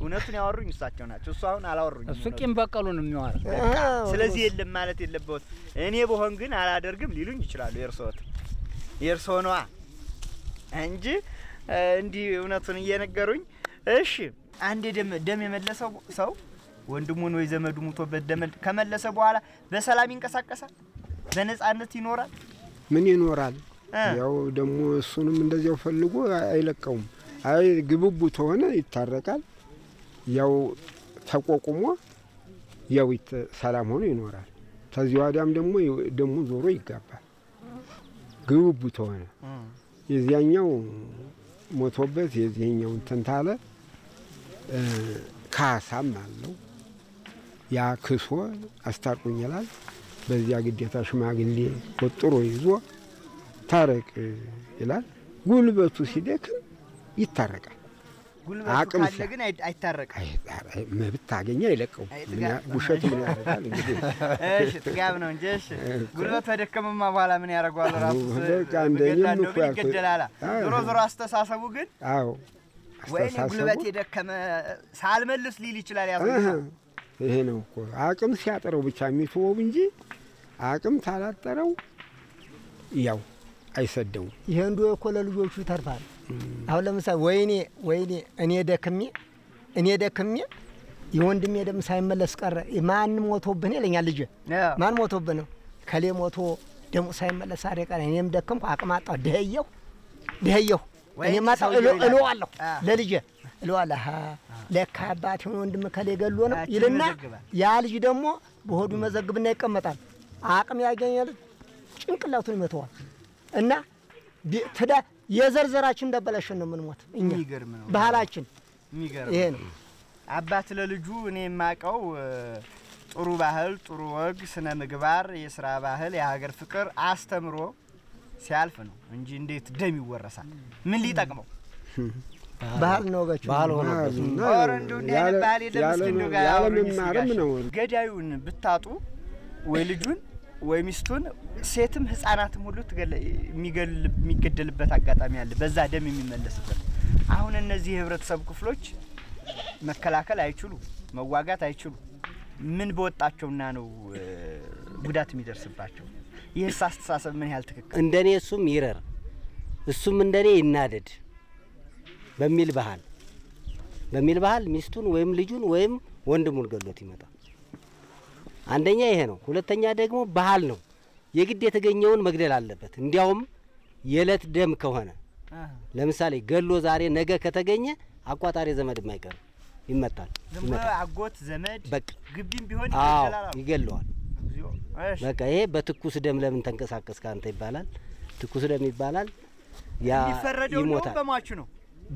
እውነቱን ያወሩኝ እሳቸው ናቸው። እሱ አሁን አላወሩኝ። እሱ ቂም በቀሉን የሚዋራ ስለዚህ የለም ማለት የለበት። እኔ በሆን ግን አላደርግም ሊሉኝ ይችላሉ። የእርስዎ ነዋ እንጂ እንዲህ እውነቱን እየነገሩኝ። እሺ አንዴ ደም የመለሰው ሰው ወንድሙን ወይ ዘመዱ ሞቶበት ደም ከመለሰ በኋላ በሰላም ይንቀሳቀሳል፣ በነጻነት ይኖራል። ምን ይኖራል? ያው ደግሞ እሱንም እንደዚያው ፈልጎ አይለቀውም። አይ ግብቡ ተሆነ ይታረቃል። ያው ተቆቁሞ ያው ሰላም ሆኖ ይኖራል። ከዚህ ወዲያም ደግሞ ዞሮ ይጋባል። ግቡ ተሆነ የዚያኛው ሞቶበት የዚህኛው ተንታለ ካሳም አለው። ያ ክሶ አስታርቁኝ ይላል። በዚያ ግዴታ ሽማግሌ ቆጥሮ ይዞ ታረቅ ይላል። ጉልበቱ ሲደክም ይታረቃል። ጉልበቱ ካለ ግን አይታረቅም። መብት ታገኘ አይለቀው ውሸት ምን ያደርጋል እንግዲህ። እሺ ጥጋብ ነው እንጂ እሺ ጉልበቱ ተደከመማ በኋላ ምን ያደርጋል? ራሱ አንደኛም እኮ ይገደላል። ዞሮ አስተሳሰቡ ግን ወይኔ ጉልበት የደከመ ሳልመልስ ሊል ይችላል። ይሄ ነው እኮ አቅም ሲያጠረው ብቻ የሚተወው እንጂ አቅም ታላጠረው ያው አይሰደው። ይሄ እንዶ እኮ ለልጆቹ ይተርፋል። አሁን ለምሳሌ ወይኔ እኔ ደክሜ የወንድሜ ደም ሳይመለስ ቀረ ማን ሞቶብህ ይለኛል ልጅ። ማን ሞቶብህ ነው? ከሌ ሞቶ ደሙ ሳይመለስ አረ ቀረ እኔም ደከምኩ አቅም አጣሁ ደህየሁ እኔማ እለዋለሁ ለልጄ እለዋለሁ። ለካ አባቴ ወንድም ከሌ ገሎ ነው ይልና ያ ልጅ ደግሞ በሆዱ መዘግብና ይቀመጣል። አቅም ያገኛል ጭንቅላቱን ይመተዋል። እና ተዳ የዘርዘራችን እንደበለሽን ነው ምን ሞት እኛ ባህላችን ይሄ ነው። አባት ለልጁ እኔ የማቀው ጥሩ ባህል፣ ጥሩ ወግ፣ ስነ ምግባር፣ የሥራ ባህል፣ የሀገር ፍቅር አስተምሮ ሲያልፍ ነው እንጂ እንዴት ደም ይወረሳል? ምን ሊጠቅመው? ባህል ነው ወጋችሁ ባህል ሆነ ኦረንዱ እንደ ባህል የለምስኪን ነው ጋር ነው። ገዳዩን ብታጡ ወይ ልጁን ወይ ሚስቱን ሴትም ህፃናትም ሁሉ የሚገደልበት አጋጣሚ አለ። በዛ ደም የሚመለስበት። አሁን እነዚህ ህብረተሰብ ክፍሎች መከላከል አይችሉ፣ መዋጋት አይችሉ። ምን በወጣቸውና ነው ጉዳት የሚደርስባቸው? ይህስ አስተሳሰብ ምን ያህል ትክክል? እንደኔ እሱም ይረር እሱም እንደኔ ይናደድ በሚል ባህል ሚስቱን ወይም ልጁን ወይም ወንድሙን ገሎት ይመጣል። አንደኛ ይሄ ነው። ሁለተኛ ደግሞ ባህል ነው። የግድ የተገኘውን መግደል አለበት። እንዲያውም የለት ደም ከሆነ ለምሳሌ ገሎ ዛሬ ነገ ከተገኘ አቋጣሪ ዘመድ የማይቀር ይመታል። አጎት ዘመድ በቃ ግቢም ቢሆን ይገለዋል። በቃ ይሄ በትኩስ ደም ለምን ተንቀሳቀስክ አንተ ይባላል። ትኩስ ደም ይባላል። ያ ይሞታል።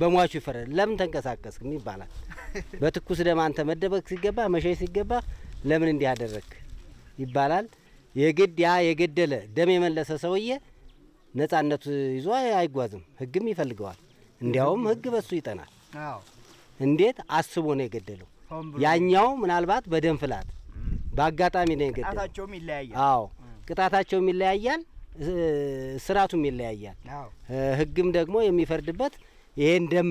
በሟቹ ይፈረድ። ለምን ተንቀሳቀስክ ይባላል። በትኩስ ደም አንተ መደበቅ ሲገባ መሸሽ ሲገባ ለምን እንዲህ አደረክ ይባላል። የግድ ያ የገደለ ደም የመለሰ ሰውዬ ነጻነቱ ይዞ አይጓዝም። ህግም ይፈልገዋል። እንዲያውም ህግ በሱ ይጠናል። እንዴት አስቦ ነው የገደለው? ያኛው ምናልባት በደም ፍላት በአጋጣሚ ነው የገደለው። ቅጣታቸውም ይለያያል። ቅጣታቸውም ይለያያል፣ ስራቱም ይለያያል። ህግም ደግሞ የሚፈርድበት ይሄን ደም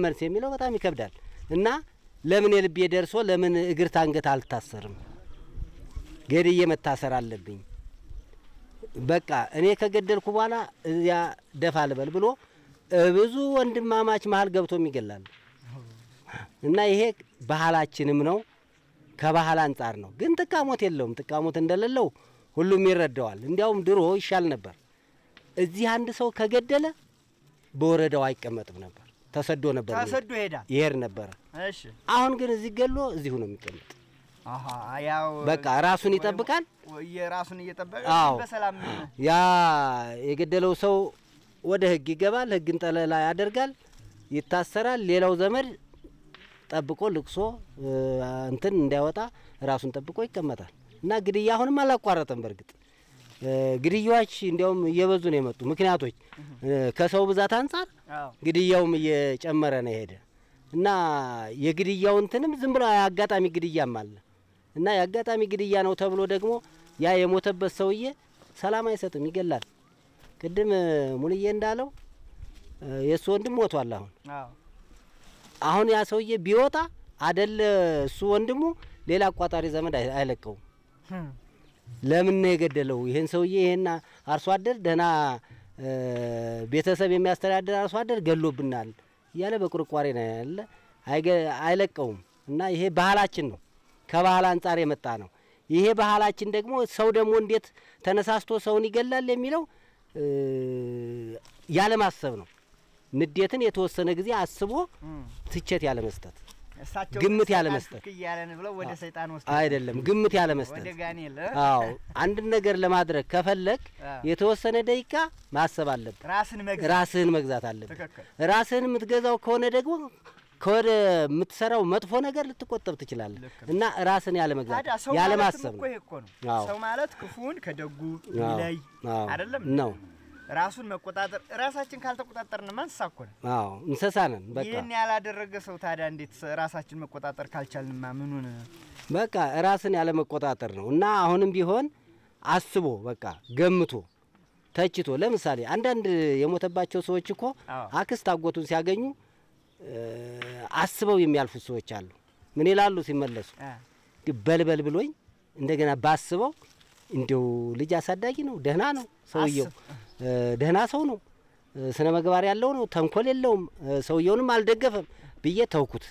መልስ የሚለው በጣም ይከብዳል። እና ለምን የልቤ ደርሶ ለምን እግር ታንገት አልታሰርም? ገድዬ መታሰር አለብኝ። በቃ እኔ ከገደልኩ በኋላ እዚያ ደፋ ልበል ብሎ ብዙ ወንድማማች መሀል ገብቶም ይገላል። እና ይሄ ባህላችንም ነው፣ ከባህል አንጻር ነው። ግን ጥቃሞት የለውም። ጥቃሞት እንደሌለው ሁሉም ይረዳዋል። እንዲያውም ድሮ ይሻል ነበር። እዚህ አንድ ሰው ከገደለ በወረዳው አይቀመጥም ነበር፣ ተሰዶ ነበር። ይሄድ ነበር። እሺ አሁን ግን እዚህ ገሎ እዚሁ ነው የሚቀመጥ። ያው በቃ ራሱን ይጠብቃል። የራሱን እየጠበቀ በሰላም ያ የገደለው ሰው ወደ ህግ ይገባል። ህግን ጠለላ ያደርጋል፣ ይታሰራል። ሌላው ዘመድ ጠብቆ ልቅሶ እንትን እንዳይወጣ ራሱን ጠብቆ ይቀመጣል። እና ግድያ አሁንም አላቋረጠም። በርግጥ ግድያዎች እንዲያውም እየበዙ ነው የመጡ ምክንያቶች ከሰው ብዛት አንጻር ግድያውም እየጨመረ ነው የሄደ። እና የግድያው እንትንም ዝም ብሎ አጋጣሚ ግድያም አለ። እና ያጋጣሚ ግድያ ነው ተብሎ ደግሞ ያ የሞተበት ሰውዬ ሰላም አይሰጥም፣ ይገላል። ቅድም ሙልዬ እንዳለው የሱ ወንድም ሞቷል። አሁን ያ ሰውዬ ቢወጣ አደለ እሱ ወንድሙ ሌላ አቋጣሪ ዘመድ አይለቀውም። ለምን ነው የገደለው? ይሄን ሰውዬ ይሄን አርሶ አደር ደህና ቤተሰብ የሚያስተዳድር አርሶ አደር ገሎብናል እያለ በቁርቋሬ ነው ያለ፣ አይለቀውም። እና ይሄ ባህላችን ነው፣ ከባህል አንጻር የመጣ ነው። ይሄ ባህላችን ደግሞ ሰው ደግሞ እንዴት ተነሳስቶ ሰውን ይገላል የሚለው ያለ ማሰብ ነው። ንዴትን የተወሰነ ጊዜ አስቦ ትቸት ያለ መስጠት ግምት ያለ መስጠት ይያለን ብለው ወደ ሰይጣን ወስደ አይደለም ግምት ያለ መስጠት ወደ ጋኔል አዎ አንድ ነገር ለማድረግ ከፈለክ የተወሰነ ደቂቃ ማሰብ አለበት ራስህን መግዛት አለበት ራስህን የምትገዛው ከሆነ ደግሞ ከወደ የምትሰራው መጥፎ ነገር ልትቆጠብ ትችላለህ እና ራስን ያለ መግዛት ያለ ማሰብ ነው ሰው ማለት ክፉን ከደጉ ይለይ አይደለም ነው ራሱን መቆጣጠር ራሳችን ካልተቆጣጠርን ማንሳኮን አዎ እንስሳ ነን በቃ ይሄን ያላደረገ ሰው ታዲያ እንዴት ራሳችን መቆጣጠር ካልቻልንማ ምኑን በቃ ራስን ያለ መቆጣጠር ነው እና አሁንም ቢሆን አስቦ በቃ ገምቶ ተችቶ ለምሳሌ አንዳንድ የሞተባቸው ሰዎች እኮ አክስት አጎቱን ሲያገኙ አስበው የሚያልፉ ሰዎች አሉ ምን ይላሉ ሲመለሱ በልበል ብሎኝ እንደገና ባስበው እንደው ልጅ አሳዳጊ ነው ደህና ነው ሰውየው ደህና ሰው ነው ስነ መግባር ያለው ነው ተንኮል የለውም ሰውየውንም አልደገፈም ብዬ ተውኩት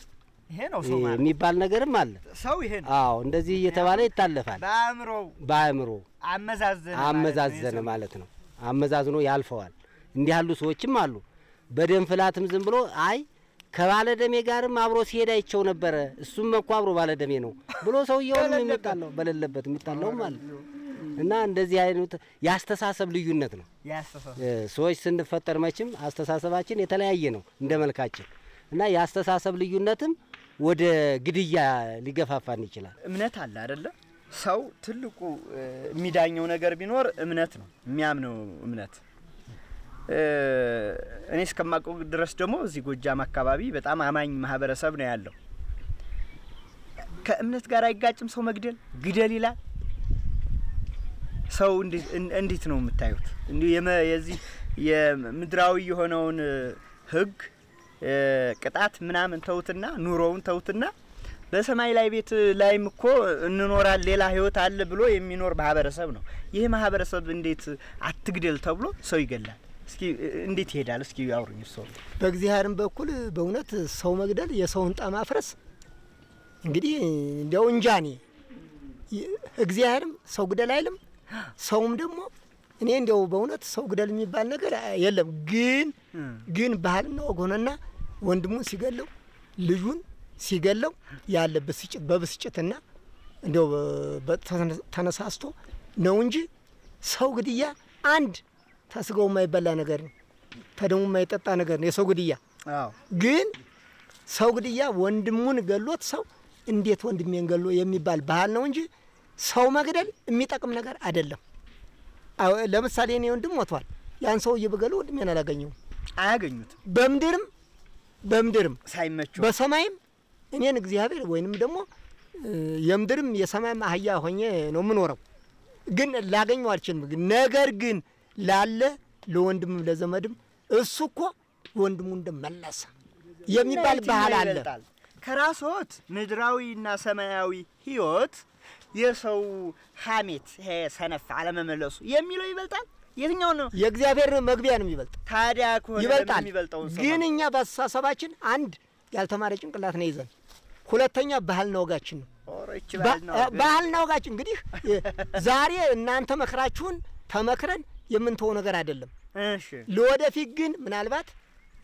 ይሄ ነው ሰው ማለት የሚባል ነገርም አለ ሰው ይሄ ነው አዎ እንደዚህ እየተባለ ይታለፋል በአእምሮ አመዛዘነ ማለት ነው አመዛዝኖ ያልፈዋል እንዲህ ያሉ ሰዎችም አሉ በደም ፍላትም ዝም ብሎ አይ ከባለደሜ ጋርም አብሮ ሲሄድ አይቸው ነበር እሱም እኮ አብሮ ባለደሜ ነው ብሎ ሰውየውም የሚጣለው በለለበት የሚጣለውም አለ እና እንደዚህ አይነት ያስተሳሰብ ልዩነት ነው ሰዎች ስንፈጠር መቼም አስተሳሰባችን የተለያየ ነው እንደመልካችን እና ያስተሳሰብ ልዩነትም ወደ ግድያ ሊገፋፋን ይችላል እምነት አለ አይደለ ሰው ትልቁ የሚዳኘው ነገር ቢኖር እምነት ነው የሚያምነው እምነት እኔ እስከማውቀው ድረስ ደግሞ እዚህ ጎጃም አካባቢ በጣም አማኝ ማህበረሰብ ነው ያለው ከእምነት ጋር አይጋጭም ሰው መግደል ግደል ይላል ሰው እንዴት ነው የምታዩት እንዴ የዚህ የምድራዊ የሆነውን ህግ ቅጣት ምናምን ተውትና ኑሮውን ተውትና በሰማይ ላይ ቤት ላይም እኮ እንኖራል ሌላ ህይወት አለ ብሎ የሚኖር ማህበረሰብ ነው ይሄ ማህበረሰብ እንዴት አትግደል ተብሎ ሰው ይገላል እስኪ እንዴት ይሄዳል እስኪ ያውሩኝ ሰው በእግዚአብሔርም በኩል በእውነት ሰው መግደል የሰውን ጣም ማፍረስ እንግዲህ እንደው እንጃኔ እግዚአብሔርም ሰው ግደል አይልም ሰውም ደግሞ እኔ እንደው በእውነት ሰው ግደል የሚባል ነገር የለም ግን ባህልና ወጎነና ወንድሙን ሲገለው ልጁን ሲገለው ያለ በብስጭትና እንደው ተነሳስቶ ነው እንጂ ሰው ግድያ አንድ ተስጋው የማይበላ ነገር ነው ተደሙ የማይጠጣ ነገር ነው የሰው ግድያ ግን ሰው ግድያ ወንድሙን ገሎት ሰው እንዴት ወንድሜን ገሎ የሚባል ባህል ነው እንጂ ሰው መግደል የሚጠቅም ነገር አይደለም ለምሳሌ እኔ ወንድም ሞቷል ያን ሰው ይበገለው ወንድሜን አያገኙት በምድርም ሳይመቸው በሰማይም እኔን እግዚአብሔር ወይንም ደግሞ የምድርም የሰማይም አህያ ሆኜ ነው ምኖረው ግን ላገኘው አልችልም ነገር ግን ላለ ለወንድም ለዘመድም እሱ እኮ ወንድሙ እንደመለሰ የሚባል ባህል አለ ከራስዎት ምድራዊና ሰማያዊ ህይወት የሰው ሐሜት ይሄ ሰነፍ አለመመለሱ የሚለው ይበልጣል የትኛው ነው የእግዚአብሔር መግቢያ ነው የሚበልጥ ታዲያ ከሆነ የሚበልጣው ግን እኛ በአስተሳሰባችን አንድ ያልተማረ ጭንቅላት ነው ይዘን ሁለተኛ ባህልና ወጋችን ነው ባህልና ወጋችን እንግዲህ ዛሬ እናንተ መከራችሁን ተመክረን የምንተው ነገር አይደለም እሺ ለወደፊት ግን ምናልባት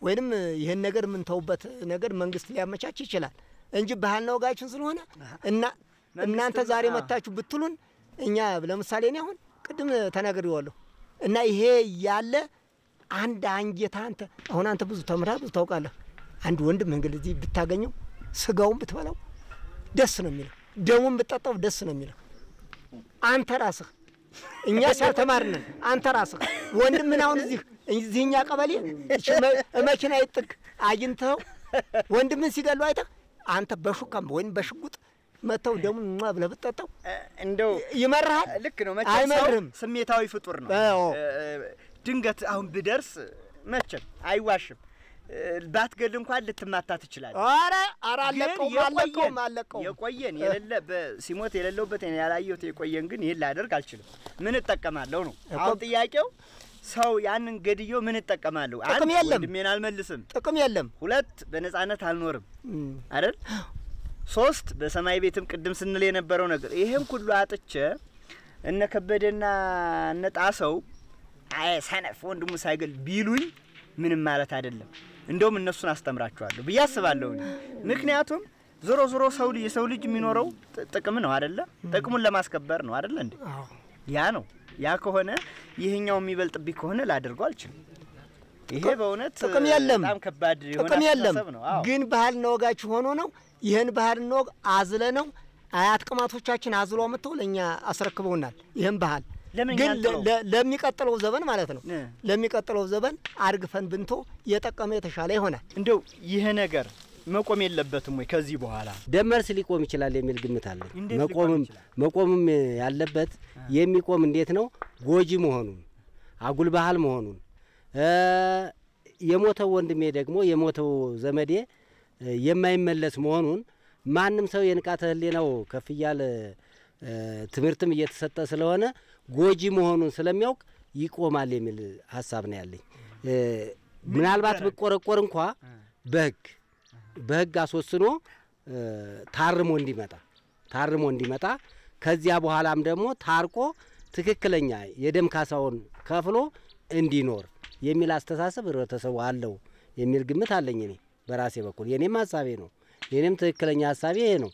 ወይንም ይሄን ነገር ምንተውበት ነገር መንግስት ሊያመቻች ይችላል እንጂ ባህልና ወጋችን ስለሆነ እና እናንተ ዛሬ መጣችሁ ብትሉን እኛ ለምሳሌ እኔ አሁን ቅድም ተናግሬዋለሁ እና ይሄ ያለ አንድ አንጀታ አንተ ብዙ ተምራ ብዙ ታውቃለህ አንድ ወንድም እንግዲህ ብታገኘው ስጋውን ብትበላው ደስ ነው የሚለው ደሙን ብትጠጣው ደስ ነው የሚለው አንተ ራስህ እኛ ሳልተማርነ አንተ ራስህ ወንድም ምን አሁን እዚህኛ ቀበሌ መኪና ይጥቅ አግኝተው ወንድምን ሲገሉ አይተህ አንተ በሹካም ወይም በሽጉጥ መተው ደሙን ብለህ ብትጠጣው እንደው ይመርሃል ልክ ነው መቼም ስሜታዊ ፍጡር ነው ድንገት አሁን ብደርስ መቼም አይዋሽም ባትገል እንኳን ልትማታ ትችላለህ አረ አለቀው የቆየን የሌለ ሲሞት የሌለውበት ያላየሁት የቆየን ግን ይሄን ላደርግ አልችልም ምን እጠቀማለሁ ነው አሁን ጥያቄው ሰው ያንን ገድዮ ምን እጠቀማለሁ ጥቅም የለም ወንድሜን አልመልስም ጥቅም የለም ሁለት በነጻነት አልኖርም አይደል ሶስት በሰማይ ቤትም ቅድም ስንል የነበረው ነገር ይሄን ሁሉ አጥቼ እነ ከበደና እነ ጣሰው አይ ሰነፍ ወንድሙ ሳይገል ቢሉኝ ምንም ማለት አይደለም እንደውም እነሱን አስተምራቸዋለሁ ብዬ አስባለሁ ምክንያቱም ዞሮ ዞሮ የሰው ልጅ የሚኖረው ጥቅም ነው አይደለ? ጥቅሙን ለማስከበር ነው አይደለ እንዴ? ያ ነው። ያ ከሆነ ይሄኛው የሚበልጥብኝ ከሆነ ላደርገው አልችልም። ይሄ በእውነት ጥቅም የለም በጣም ከባድ የሆነ ጥቅም የለም ነው። ግን ባህልና ወጋችን ሆኖ ነው ይሄን ባህልና ወግ አዝለ ነው አያት ቅማቶቻችን አዝሎ መጥተው ለኛ አስረክበውናል። ይሄን ባህል ግን ለሚቀጥለው ዘመን ማለት ነው ለሚቀጥለው ዘመን አርግፈን ብንቶ የጠቀመ የተሻለ ይሆናል። እንደው ይሄ ነገር መቆም የለበትም ወይ ከዚህ በኋላ ደመርስ ሊቆም ይችላል የሚል ግምት አለ። መቆምም ያለበት የሚቆም እንዴት ነው? ጎጂ መሆኑን አጉል ባህል መሆኑን የሞተው ወንድሜ ደግሞ የሞተው ዘመዴ የማይመለስ መሆኑን ማንም ሰው የንቃተ ህሊናው ከፍ ያለ ትምህርትም እየተሰጠ ስለሆነ ጎጂ መሆኑን ስለሚያውቅ ይቆማል የሚል ሐሳብ ነው ያለኝ። ምናልባት በቆረቆር እንኳን በህግ አስወስኖ ታርሞ እንዲመጣ ከዚያ በኋላም ደግሞ ታርቆ ትክክለኛ የደም ካሳውን ከፍሎ እንዲኖር የሚል አስተሳሰብ ህብረተሰቡ አለው የሚል ግምት አለኝ። እኔ በራሴ በኩል የኔም ሐሳቤ ነው። የኔም ትክክለኛ ሐሳቤ ይሄ ነው።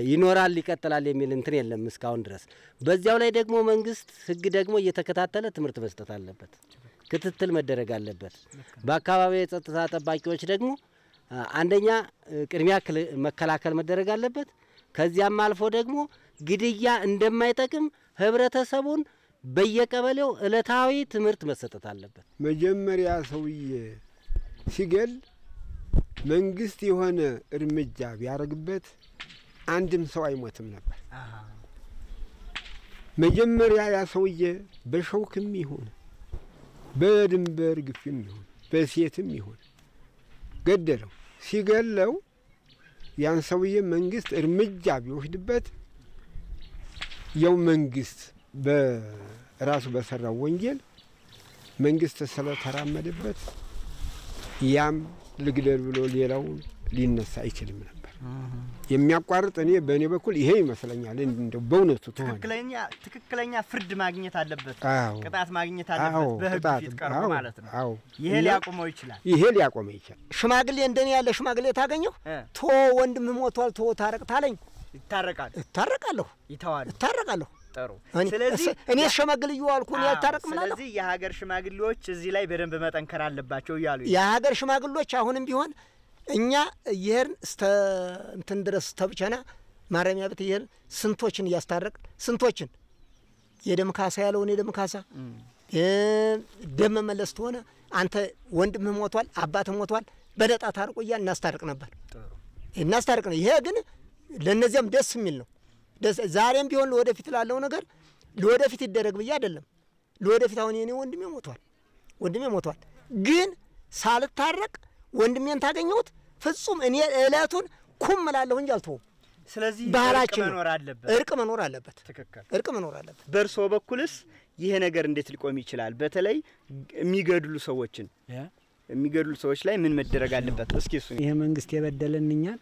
ይኖራል ይቀጥላል የሚል እንትን የለም እስካሁን ድረስ። በዚያው ላይ ደግሞ መንግስት ህግ ደግሞ እየተከታተለ ትምህርት መስጠት አለበት፣ ክትትል መደረግ አለበት። በአካባቢው የጸጥታ ጠባቂዎች ደግሞ አንደኛ ቅድሚያ መከላከል መደረግ አለበት። ከዚያም አልፎ ደግሞ ግድያ እንደማይጠቅም ህብረተሰቡን በየቀበሌው እለታዊ ትምህርት መሰጠት አለበት። መጀመሪያ ሰውዬ ሲገል መንግስት የሆነ እርምጃ ቢያረግበት አንድም ሰው አይሞትም ነበር። መጀመሪያ ያ ሰውዬ በሸውክም ይሁን በድንበር ግፍም ይሁን በሴትም ይሁን ገደለው። ሲገለው ያን ሰውዬ መንግስት እርምጃ ቢወስድበት ያው መንግስት በራሱ በሰራው ወንጀል መንግስት ስለተራመደበት ያም ልግደል ብሎ ሌላውን ሊነሳ አይችልም ነበር። የሚያቋርጥ እኔ በእኔ በኩል ይሄ ይመስለኛል። እንደው በእውነቱ ትክክለኛ ፍርድ ማግኘት አለበት፣ ቅጣት ማግኘት አለበት በህግ ፊት ቀርቦ ማለት ነው። ይሄ ሊያቆመው ይችላል። ሽማግሌ እንደኔ ያለ ሽማግሌ ታገኘው ቶ ወንድም ሞቷል ቶ ታረቅ ታለኝ ይታረቃለሁ። ጥሩ። ስለዚህ እኔ ሽማግሌው አልኩኝ ያታረቅ ማለት ነው። ስለዚህ የሀገር ሽማግሌዎች እዚህ ላይ በደንብ መጠንከር አለባቸው ይያሉ። የሀገር ሽማግሌዎች አሁንም ቢሆን እኛ ይሄን እንትን ድረስ ተብቸና ማረሚያ ቤት ይሄን ስንቶችን ያስታረቅ ስንቶችን የደም ካሳ ያለውን የደም ካሳ ደም መመለስ ሆነ አንተ ወንድም ሞቷል አባት ሞቷል በደጣ ታርቆ ይያል እናስታርቅ ነበር። እናስታርቅ ነው። ይሄ ግን ለነዚያም ደስ የሚል ነው። ዛሬም ቢሆን ለወደፊት ላለው ነገር ለወደፊት ይደረግ ብዬ አይደለም። ለወደፊት አሁን የኔ ወንድሜ ሞቷል ግን ሳልታረቅ ወንድሜን ታገኘሁት ፍጹም እኔ እለቱን ኩም እላለሁ እንጂ አልተውም። ስለዚህ እርቅ መኖር አለበት። ትክክል፣ እርቅ መኖር አለበት። በርሶ በኩልስ ይሄ ነገር እንዴት ሊቆም ይችላል? በተለይ የሚገድሉ ሰዎች ላይ ምን መደረግ አለበት? እስኪ እሱ ይሄ መንግስት የበደለንኛል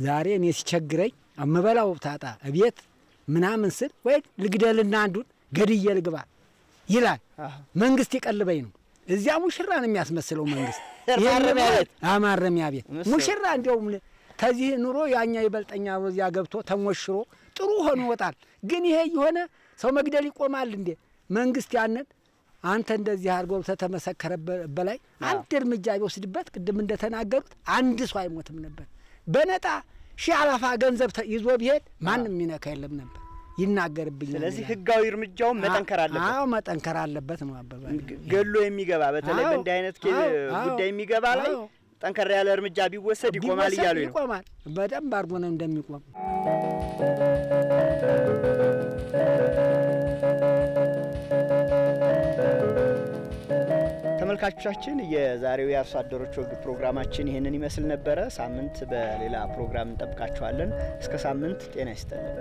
ዛሬ እኔ ሲቸግረኝ አመበላው ታጣ እቤት ምናምን ስል ወይ ልግደልና አንዱን ገድዬ ልግባ ይላል መንግስት። ይቀልበኝ ነው እዚያ ሙሽራን የሚያስመስለው መንግስት። ማረሚያ ቤት ሙሽራ እንደውም ከዚህ ኑሮ ያኛ ይበልጠኛ በዚያ ገብቶ ተሞሽሮ ጥሩ ሆኖ ወጣል። ግን ይሄ የሆነ ሰው መግደል ይቆማል እንዴ? መንግስት ያንን አንተ እንደዚህ አርጎ ተተመሰከረ በላይ አንድ እርምጃ ቢወስድበት ቅድም እንደተናገሩት አንድ ሰው አይሞትም ነበር። በነጣ ሺህ አላፋ ገንዘብ ይዞ ቢሄድ ማንም ይነካ የለም ነበር፣ ይናገርብኛል። ስለዚህ ህጋዊ እርምጃው መጠንከር አለበት። አዎ መጠንከር አለበት ነው አበባ። ገሎ የሚገባ በተለይ በእንዲህ አይነት ጉዳይ የሚገባ ላይ ጠንከር ያለ እርምጃ ቢወሰድ ይቆማል ይያሉ ነው። ይቆማል፣ በደንብ አርጎ ነው እንደሚቆም። ተመልካቾቻችን የዛሬው የአርሶ አደሮች ወግ ፕሮግራማችን ይሄንን ይመስል ነበር። ሳምንት በሌላ ፕሮግራም እንጠብቃችኋለን። እስከ ሳምንት ጤና ይስጥልን።